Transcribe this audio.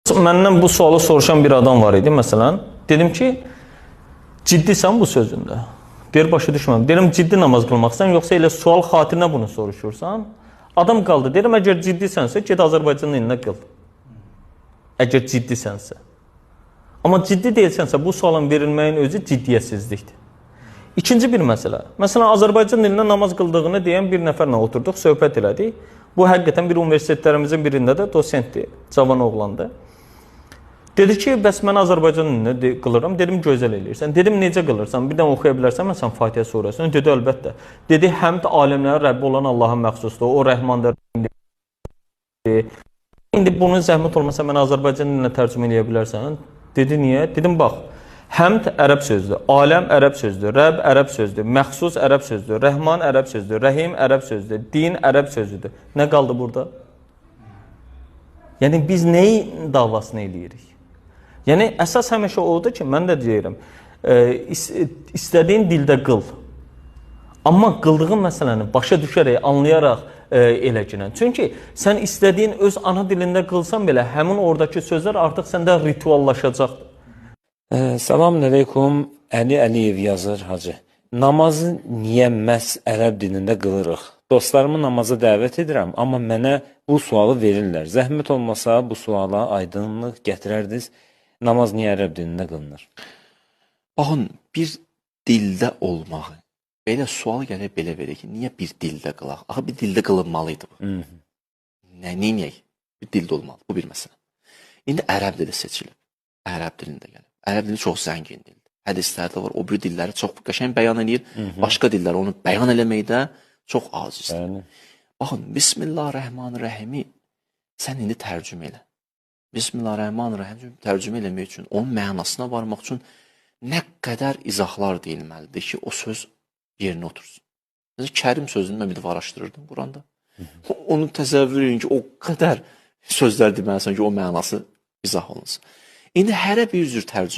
Məndən bu sualı soruşan bir adam var idi məsələn. Dedim ki, ciddisən bu sözündə. Deyir, başa düşməm. Deyirəm, ciddi namaz qılmaqsan, yoxsa elə sual xatirinə bunu soruşursan? Adam qaldı. Deyirəm, əgər ciddisənsə, get Azərbaycanın elinə qıl. Əgər ciddisənsə. Amma ciddi deyilsənsə, bu sualın verilməyin özü ciddiyyətsizlikdir. İkinci bir məsələ. Məsələn, Azərbaycan dilində namaz qıldığını deyən bir nəfərlə oturduq, söhbət elədik. Bu, həqiqətən bir universitetlərimizin birində də dosentdir, cavan oğlandır. Dedi ki, bəs mən Azərbaycan dilində qılıram. Dedim, gözəl eləyirsən. Dedim, necə qılırsan? Bir də oxuya bilərsən, mən sən Fatihə surəsini. Dedi, əlbəttə. Dedi, həmd aləmlərin Rəbbi olan Allah'a məxsusdur. O rəhmandır. İndi bunun zəhmət olmasa mən Azərbaycan dilinə tərcümə eləyə bilərsən. Dedi, niyə? Dedim, bax, həmd ərəb sözdür, aləm ərəb sözdür, Rəbb ərəb sözdür, məxsus ərəb sözdür, rəhman ərəb sözdür, rəhim ərəb sözdür, din ərəb sözdür. Nə qaldı burada? Yəni, biz nəyin davasını eləyirik? Yəni, əsas həmişə odur ki, mən də deyirəm, istədiyin dildə qıl. Amma qıldığın məsələni başa düşərək, anlayaraq eləcəkən. Çünki sən istədiyin öz ana dilində qılsan belə, həmin oradakı sözlər artıq səndə rituallaşacaqdır. Selamun aleyküm, Əli Əliyev yazır hacı. Namazı niyə məhz ərəb dilində qılırıq? Dostlarımı namaza dəvət edirəm, amma mənə bu sualı verirlər. Zəhmət olmasa bu suala aydınlıq gətirərdiniz. Namaz niyə ərəb dilində qılınır? Baxın, bir dildə olmağı, belə sual gəlir, belə verir ki, niyə bir dildə qılaq? Axı, bir dildə qılınmalıydı bu. Neyək? Bir dildə olmalı, bu bir məsələ. İndi ərəb dili seçilib, ərəb dilində gəlib. Ərəb dili çox zəngin dildir. Hədislərdə var, o bir dilləri çox qəşəng bəyan edir, başqa dillər onu bəyan eləməkdə çox acizdir. Baxın, Bismillahirrahmanirrahimi sən indi tərcümə elə. Bismillahirrahmanirrahim tərcümə eləmək üçün, onun mənasına varmaq üçün nə qədər izahlar deyilməlidir ki, o söz yerinə otursun. Mesela Kərim sözünü mən bir dəfə araşdırırdım Quranda. Onu təsəvvür edin ki, o qədər sözlər deməlisən ki, o mənası izah olunsun. İndi hərə bir cür tərcümə